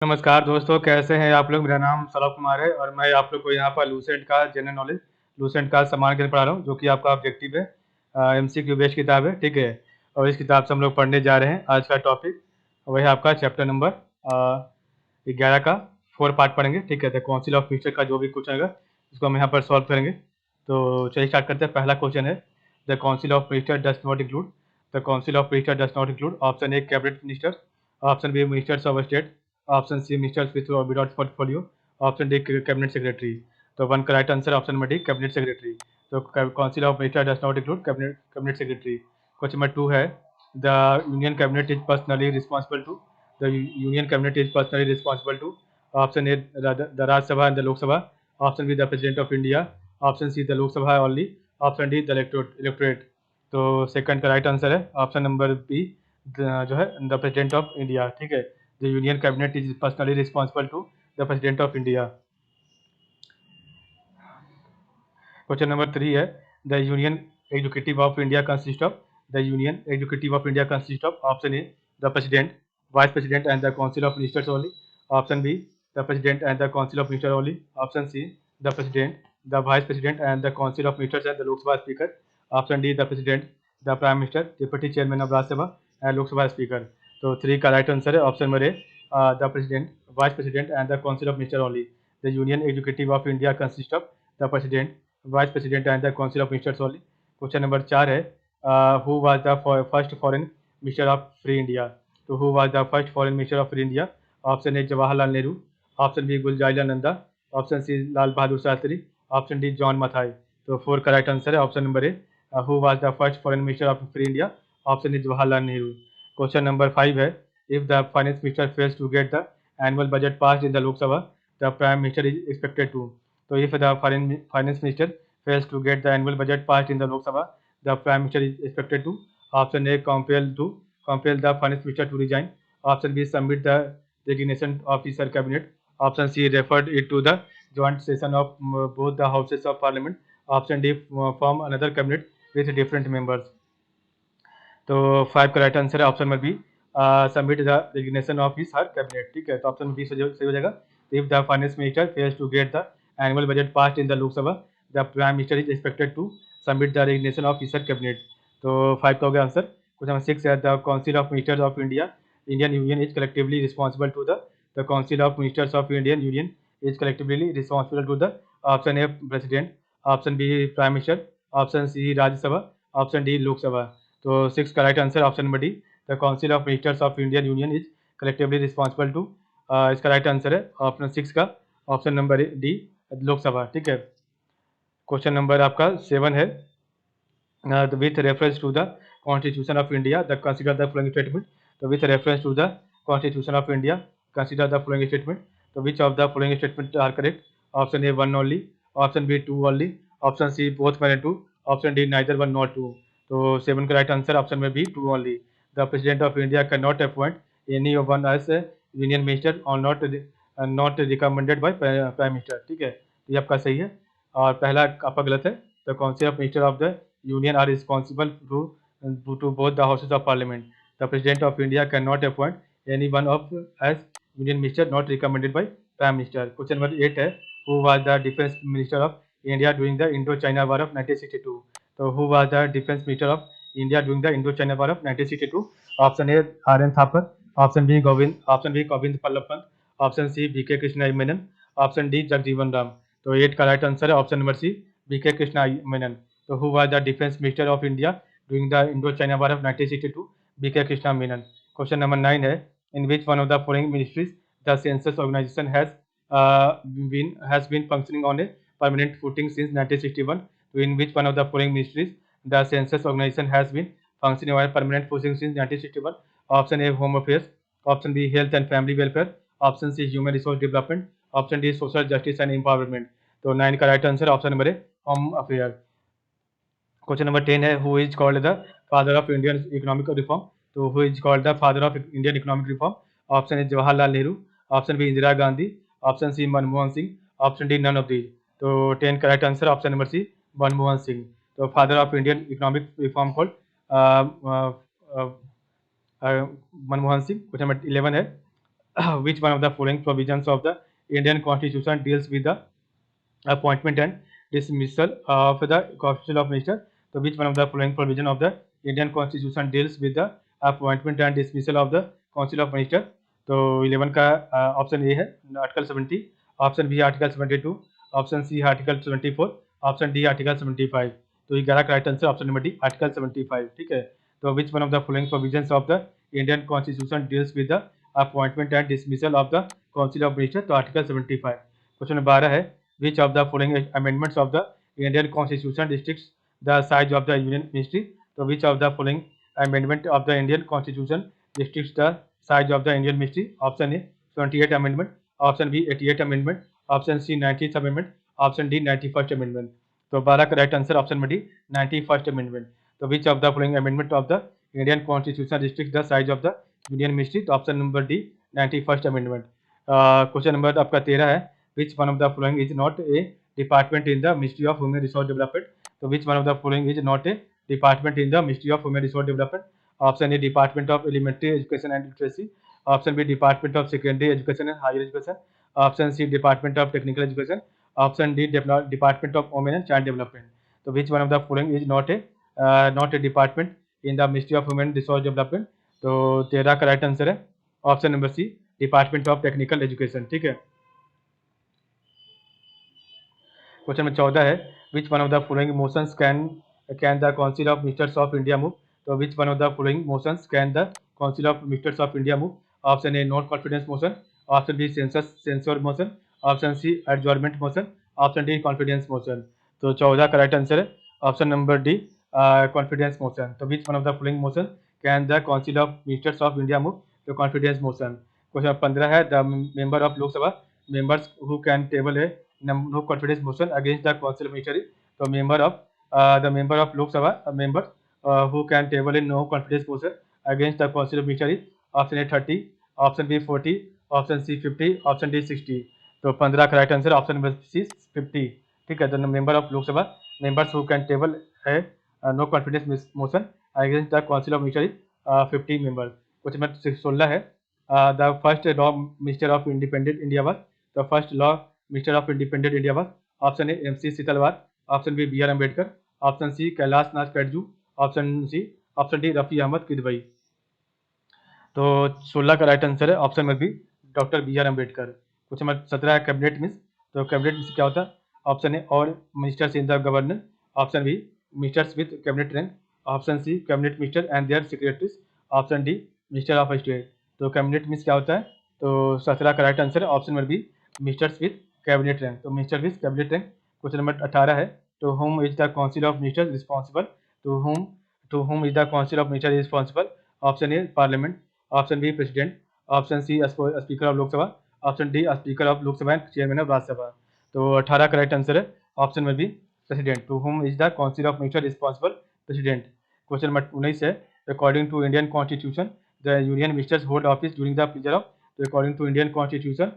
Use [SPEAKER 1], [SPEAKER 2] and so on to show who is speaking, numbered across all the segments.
[SPEAKER 1] नमस्कार दोस्तों, कैसे हैं आप लोग? मेरा नाम सौरभ कुमार है और मैं आप लोग को यहाँ पर लूसेंट का जनरल नॉलेज, लूसेंट का सामान्य ज्ञान पढ़ा रहा हूँ, जो कि आपका ऑब्जेक्टिव है। एमसीक्यू बेस्ड किताब है, ठीक है। और इस किताब से हम लोग पढ़ने जा रहे हैं। आज का टॉपिक वही आपका चैप्टर नंबर 11 का 4 पार्ट पढ़ेंगे, ठीक है। द काउंसिल ऑफ मिनिस्टर का जो भी क्वेश्चन आएगा उसको हम यहाँ पर सॉल्व करेंगे। तो चलिए स्टार्ट करते हैं। पहला क्वेश्चन है, the council of minister does not include, the council of minister does not include option A cabinet minister, option B ministers of state, option C ministers with without portfolio, option D cabinet secretary. तो one का right answer option number D cabinet secretary. तो council of minister does not include cabinet secretary. Question number 2 है, the union cabinet is personally responsible to, the union cabinet is personally responsible to, option A the Rajya Sabha and the Lok Sabha, option B the president of India, option C the Lok Sabha only, option D the electorate. तो second का right answer है option number B, जो है the president of India, ठीक है। The union cabinet is personally responsible to the president of India. Question number 3 है, the union executive of India consist of, the union executive of India consist of, option A the president, vice president and the council of ministers only, option B the president and the council of minister only, option C the president, the vice president and the council of ministers and the Lok Sabha speaker, option D the president, the prime minister, deputy chairman of Rajya Sabha and Lok Sabha speaker. तो 3 का right answer है option number A, the president, vice president and the council of minister only. The union executive of India consist of the president, vice president and the council of ministers only. Question number 4 है, who was the first foreign minister of free India. तो who was the first foreign minister of free India, option A Jawaharlal Nehru, option B Gulzarilal Nanda, option C Lal Bahadur Shastri, option D John Mathai. तो 4 का right answer है option number A, who was the first foreign minister of free India, option is Jawaharlal Nehru. Question number 5 है, if the finance minister fails to get the annual budget passed in the Lok Sabha, the prime minister is expected to. तो if the finance minister fails to get the annual budget passed in the Lok Sabha, the Prime Minister is expected to, option A compel the Finance Minister to resign, option B submit the resignation of his cabinet, option C referred it to the joint session of both the houses of parliament, option D form another cabinet with different members। तो 5 का right answer है option number B, submit the resignation of his her cabinet, ठीक है। तो option B सही हो जाएगा। If the finance minister fails to get the annual budget passed in the Lok Sabha, the prime minister is expected to submit the resignation of his her cabinet. तो 5 का हो गया आंसर। क्वेश्चन नंबर 6 है, the council of ministers of India Indian union is collectively responsible to the council of ministers of Indian union is collectively responsible to the, option A president, option B prime minister, option C Rajya Sabha, option D Lok Sabha. तो 6 का right answer option number D, the council of ministers of Indian union is collectively responsible to, इसका right answer है option 6 का option number D Lok Sabha, ठीक है। Question number आपका 7 है, with reference to the constitution of India the consider the following statement. तो with reference to the constitution of India consider the following statement. तो which of the following statement are correct, option A 1 only, option B 2 only, option C both 1 and 2, option D neither 1 nor 2। तो 7 का right answer option में B 2 only. The president of India can not appoint any one as union minister और not recommended by prime minister, ठीक है। ये आपका सही है और पहला आपका गलत है। The council of minister of the union are responsible to both the houses of parliament. The president of India cannot appoint any one of as union minister not recommended by prime minister। Question number 8 है, who was the defense minister of India during the Indo-China war of 1962। तो who was the defense minister of India during the Indo-China war of 1962? Option A R N Thapar, option B Govind Pallav Pant, option C B K Krishna Menon, option D Jagjivan Ram. तो 8 का right answer है option number C, B K Krishna Menon. So who was the defense minister of India during the Indo-China War of 1962? B.K. Krishna Menon। Question number 9 है, in which one of the following ministries the census organization has been functioning on a permanent footing since 1961? So in which one of the following ministries the census organization has been functioning on a permanent footing since 1961? Option A Home Affairs, option B Health and Family Welfare, option C Human Resource Development, option D Social Justice and Empowerment। तो 9 का right answer option number A home affair. Question number 10 है, who is called the father of Indian economic reform. तो who is called the father of Indian economic reform, option A Jawaharlal Nehru, option B Indira Gandhi, option C Manmohan Singh, option D none of these. तो 10 का right answer option number C Manmohan Singh. तो father of Indian economic reform called Manmohan Singh. Question number 11 है, which one of the following provisions of the Indian Constitution deals with the appointment and dismissal of the Council of Ministers? So, which one of the following provision of the Indian Constitution deals with the appointment and dismissal of the Council of Ministers? तो 11 का option A है article 70, option B article 72, option C article 74, option D article 75। तो 11 का right answer option number D article 75। ठीक है, तो which one of the following provisions of the Indian constitution deals with the appointment and dismissal of the council of minister? तो article 75। Question number 12 है which of the following amendments of the Indian Constitution restricts the size of the Union Ministry? So, which of the following amendment of the Indian Constitution restricts the size of the Indian Ministry? Option A 28 Amendment, Option B 88 Amendment, Option C 90th Amendment, Option D 91st Amendment. तो 12 का right answer option number D 91st Amendment. तो which of the following amendment of the Indian Constitution restricts the size of the Union Ministry? तो option number D 91st Amendment. Question number आपका 13 है which one of the following is not a department in the Ministry of Human Resource Development? So, which one of the following is not a department in the Ministry of Human Resource Development? Option A Department of Elementary Education and Literacy, Option B Department of Secondary Education and Higher Education, Option C Department of Technical Education, Option D Department of Women and Child Development. So, which one of the following is not a department in the Ministry of Human Resource Development? तो 13 का right answer है option number C department of technical education. ठीक है, question number 14 है which one of the following motions can the council of ministers of India move? तो which one of the following motions can the council of ministers of India move? Option A non confidence motion, option B censure motion, option C adjournment motion, option D confidence motion. तो 14 का right answer है option number D confidence motion. तो which one of the following motion can the council of ministers of India move? तो confidence motion. Question 15 है the member of Lok Sabha members who can table a no confidence motion against the council of ministry? So, the member of Lok Sabha member who can table a no confidence motion against the council of ministry? Option A 30, option B 40, option C 50, option D 60। तो 15 का right answer option number C 50। ठीक है, तो member of Lok Sabha members who can table है no confidence motion against the council of ministry 50 member. Question number 16 है the first law minister of independent India was? The first law minister of independent India was? Option A MC Sitalwar, option B B.R. Ambedkar, option C Kailash Nath Kadju, option D Rafi Ahmed Kidwai. तो 16 का right answer है option number B doctor B R Ambedkar. Question number 17 है cabinet miss? तो cabinet miss क्या होता है? Option A all ministers in the governor, option B ministers with cabinet rank, option C cabinet minister and their secretaries, option D minister of state. तो cabinet miss क्या होता है? तो 17 का राइट आंसर है option number B ministers with cabinet rank. तो minister with cabinet rank. Question number 18 है to whom is the council of ministers responsible? To whom is the council of ministers responsible? Option A parliament, option B president, option C speaker of Lok Sabha, option D speaker of Lok Sabha and chairman of Rajya Sabha. तो 18 का right answer है option number B president. To whom is the council of ministers responsible? President. Question number 19 है according to Indian constitution the union ministers hold office during the period of? According to Indian constitution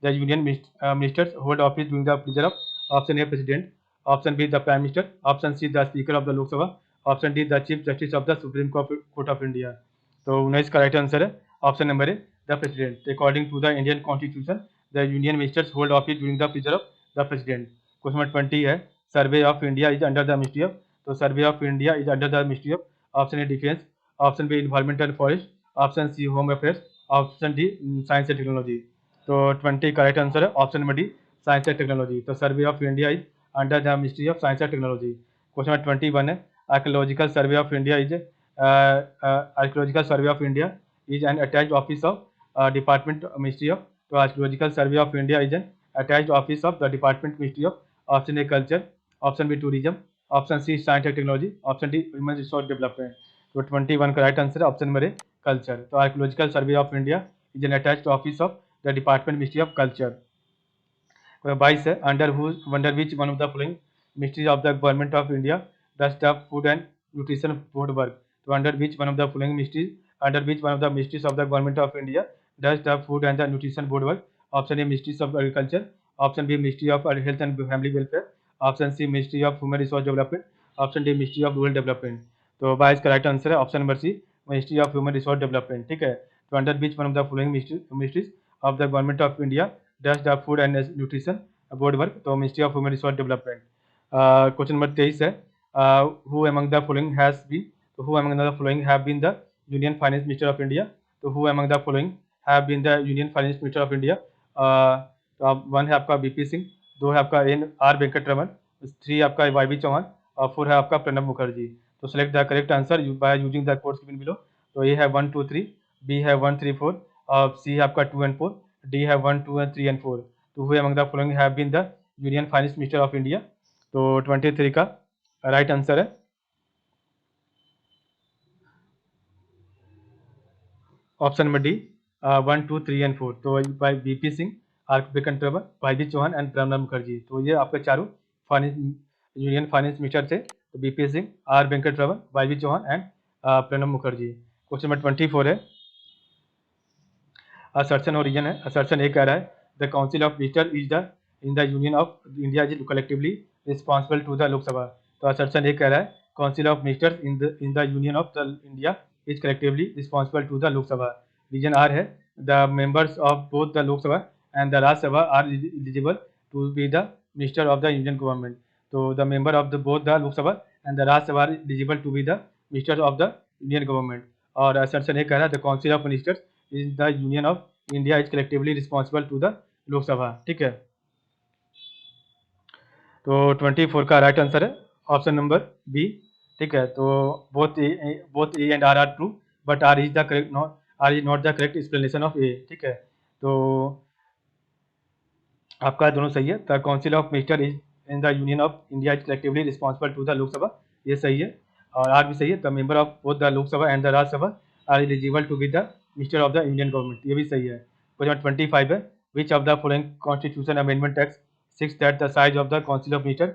[SPEAKER 1] the union ministers hold office during the period of? Option A president, option B the prime minister, option C the speaker of the lok sabha, option D the chief justice of the supreme court of India। तो 19 का right answer है option number A the president. According to the Indian constitution the union ministers hold office during the period of the president. Question number 20 है survey of India is under the ministry of? तो survey of India is under the ministry of? Option A defence, option B environment and forest, option C home affairs, option D science and technology. तो 20 का right answer है option number D science and technology. तो survey of India is under the ministry of science and technology. Question number 21 है archaeological survey of India is an attached office of department ministry of? तो archaeological survey of India is an attached office of the department ministry of? Option A culture, option B tourism, option C science and technology, option D human resource development. तो 21 का right answer है option number A culture. तो archaeological survey of India is an attached office of the department ministry of culture. 22 है under which one of the following ministry of the government of India does the food and nutrition board work? तो under which one of the following ministries of the government of India does the food and the nutrition board work? Option A ministries of agriculture, option B ministry of health and family welfare, option C ministry of human resource development, option D ministry of rural development. तो 22 का right answer है option number C ministry of human resource development. ठीक है, तो under which one of the following ministries of the government of India does the food and nutrition board work? तो ministry of human resource development. Question number 23 है who among the following has been, तो who among the following have been the union finance minister of India? तो who among the following have been the union finance minister of India? तो आप 1 है आपका BP Singh, 2 है आपका N R Venkataraman, 3 आपका Y Chauhan और 4 है आपका प्रणब मुखर्जी। तो select the correct answer by using the codes given below. तो ए है 1 2 3, बी है 1 3 4 और सी है आपका 2 and 4, डी है 1 2 and 3 and 4। तो who among the following have been the union finance minister of India? तो 23 का राइट आंसर है ऑप्शन नंबर डी 1 2 3 and 4। तो by VP Singh, R Venkataraman, Y Chauhan and Pranab Mukherjee. तो ये आपके चारों फाइनेंस यूनियन फाइनेंस मिनिस्टर थे। तो VP Singh, R Venkataraman, Y Chauhan and Pranab Mukherjee. Question number 24 है असर्शन और रीजन है। असर्शन एक कह रहा है the council of minister is the in the union of India is collectively responsible to the Lok Sabha. तो असर्शन एक कह रहा है council of ministers in the union of the India is collectively responsible to the Lok Sabha. Reason R है the members of both the Lok Sabha and the Rajya Sabha are eligible to be the minister of the union government. तो the member of the both the Lok Sabha and the Rajya Sabha are eligible to be the minister of the union government. और assertion एक कह रहा है the council of ministers in the union of India is collectively responsible to the Lok Sabha. ठीक है, तो 24 का right answer है ऑप्शन नंबर बी। ठीक है, तो both A and R true but R is the correct R is not the correct explanation of A. ठीक है, तो आपका दोनों सही है। The council of minister is in the union of India is collectively responsible to the Lok Sabha, ये सही है। और आर भी सही है, the member of both the Lok Sabha and the Rajya Sabha are eligible to be the minister of the Indian government, ये भी सही है। क्वेश्चन 25 है which of the following constitution amendment act six that the size of the council of minister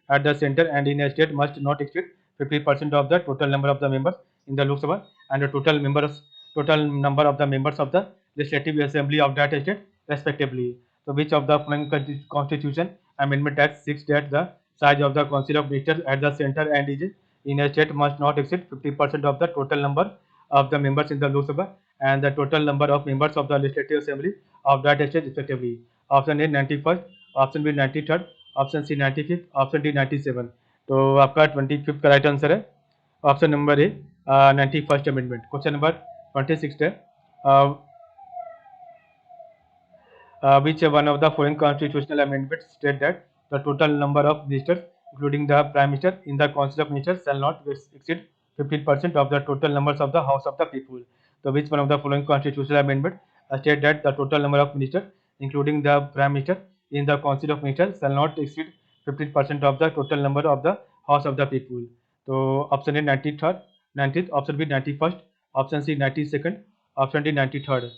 [SPEAKER 1] at the center and in a state must not exceed 50% of the total number of the members in the Lok Sabha and the total number of the members of the legislative assembly of that state respectively. So which of the following constitution amendment act seeks that the size of the council of ministers at the center and is in a state must not exceed 50% of the total number of the members in the Lok Sabha and the total number of members of the legislative assembly of that state respectively. Option A 91st, option B 93rd, option C 95, option D 97। तो आपका 25 का right answer है option number A 91st amendment. Question number 26 है which one of the following constitutional amendments state that the total number of ministers including the prime minister in the council of ministers shall not exceed 15% of the total numbers of the house of the people? So which one of the following constitutional amendment state that the total number of ministers including the prime minister in the council of ministers shall not exceed 15% of the total number of the house of the people? तो option A 93rd, 90th, option B 91st, option C 92nd, option D 93rd।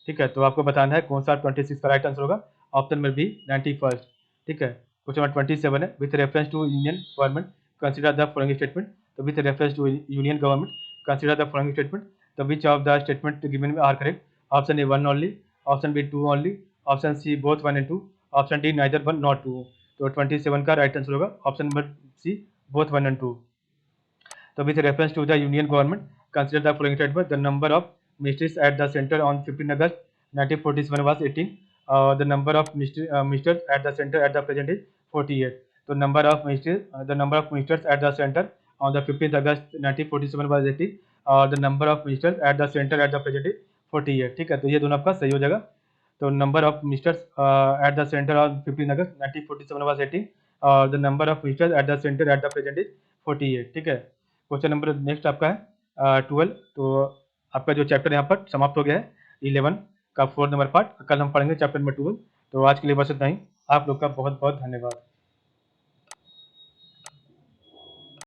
[SPEAKER 1] ठीक है, तो आपको बताना है कौन सा 26 का राइट आंसर होगा। Option number B 91st। ठीक है, क्वेश्चन नंबर 27 है with reference to union government consider the following statement. तो with reference to union government consider the following statement. तो which of the statement given are correct? Option A 1 only, option B 2 only, option C both 1 and 2, option D neither 1 not 2। तो 27 का right answer होगा option number C both 1 and 2। तो with reference to the union government consider the following statement the number of ministers at the center on 15 August 1947 was 18. The number of ministers at the center at the present is 48. So number of ministers at the center on the 15th August 1947 was 18. The number of ministers at the center at the present is 48. ठीक है, तो ये दोनों आपका सही हो जाएगा। तो number of ministers at the centre on 15 August 1947 was 18 और the number of ministers at the centre at the present is 48। ठीक है, क्वेश्चन नंबर नेक्स्ट आपका है 12। तो आपका जो चैप्टर यहाँ पर समाप्त हो गया है 11 का 4th नंबर पार्ट। कल हम पढ़ेंगे चैप्टर नंबर 12। तो आज के लिए बस इतना ही। आप लोग का बहुत बहुत धन्यवाद।